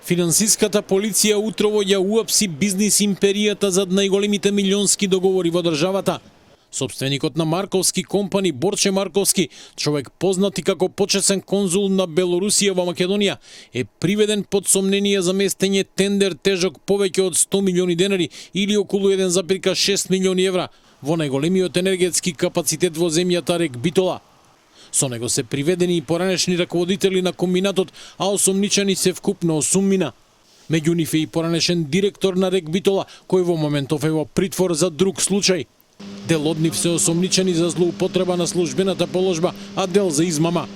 Финансиската полиција утрово ја уапси бизнис империјата зад најголемите милионски договори во државата. Собственикот на Марковски компани Борче Марковски, човек познат и како почесен конзул на Белорусија во Македонија, е приведен под сомнение за местење тендер тежок повеќе од 100 милиони денари или околу 1,6 милиони евра во најголемиот енергетски капацитет во земјата Рек Битола. Со него се приведени и поранешни раководители на комбинатот, а осомничани се вкупно 8 мина. Меѓу нив е и поранешен директор на Рек Битола, кој во моментов е во притвор за друг случај. Дел од нив се осомничани за злоупотреба на службената положба, а дел за измама.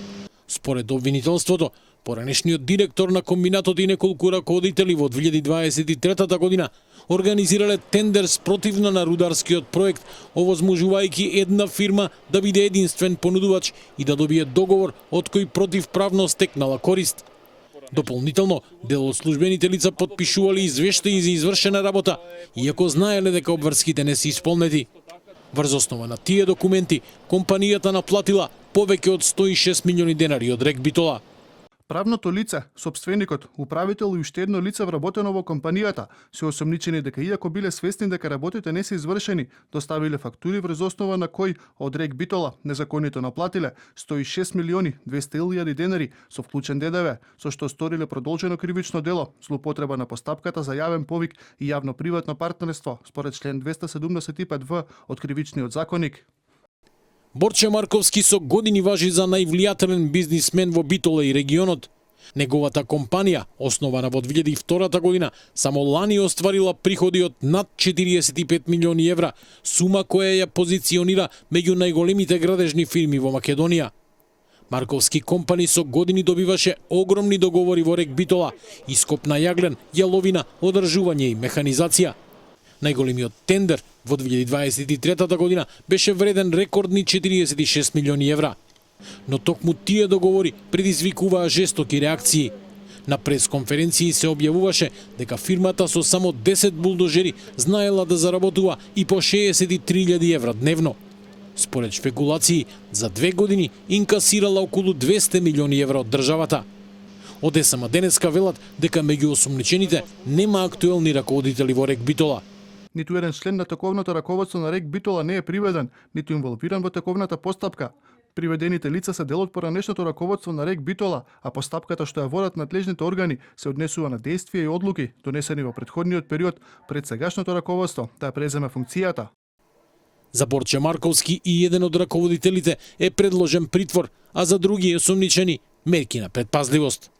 Според обвинителството, поранешниот директор на комбинатот и неколку раководители во 2023 година организирале тендер спротивно на рударскиот проект, овозможувајќи една фирма да биде единствен понудувач и да добие договор од кој противправно стекнала корист. Дополнително, дел од службените лица потпишували извештаи за извршена работа, иако знаеле дека обврските не се исполнети. Врз основа на тие документи, компанијата наплатила повеќе од 106 милиони денари од Рек Битола. Правното лице, сопственикот, управител и уште едно лице вработено во компанијата, се осомничени дека иако биле свесни дека работите не се извршени, доставиле фактури врз основа на кој од Рек Битола незаконито наплатиле 106 милиони 200.000 денари со вклучен ДДВ, со што сториле продолжено кривично дело, злоупотреба на постапката за јавен повик и јавно-приватно партнерство, според член 275В од Кривичниот законник. Борче Марковски со години важи за највлијателен бизнисмен во Битола и регионот. Неговата компанија, основана во 2002 година, само лани остварила приходи од над 45 милиони евра, сума која ја позиционира меѓу најголемите градежни фирми во Македонија. Марковски компани со години добиваше огромни договори во Рек Битола, ископ на јаглен, јаловина, одржување и механизација. Најголемиот тендер во 2023 година беше вреден рекордни 46 милиони евра. Но токму тие договори предизвикуваа жестоки реакции. На пресконференции се објавуваше дека фирмата со само 10 булдожери знаела да заработува и по 63.000 евра дневно. Според шпекулации, за 2 години инкасирала околу 200 милиони евра од државата. Од СМ денеска велат дека меѓу осомничените нема актуелни раководители во Рек Битола. Ниту еден член на таковното раководство на Рек Битола не е приведен, ниту инволвиран во таковната постапка. Приведените лица се дел од поранешното раководство на Рек Битола, а постапката што ја водат надлежните органи се однесува на действија и одлуки донесени во претходниот период пред сегашното раководство да преземе функцијата. За Борче Марковски и еден од раководителите е предложен притвор, а за други осомничени мерки на предпазливост.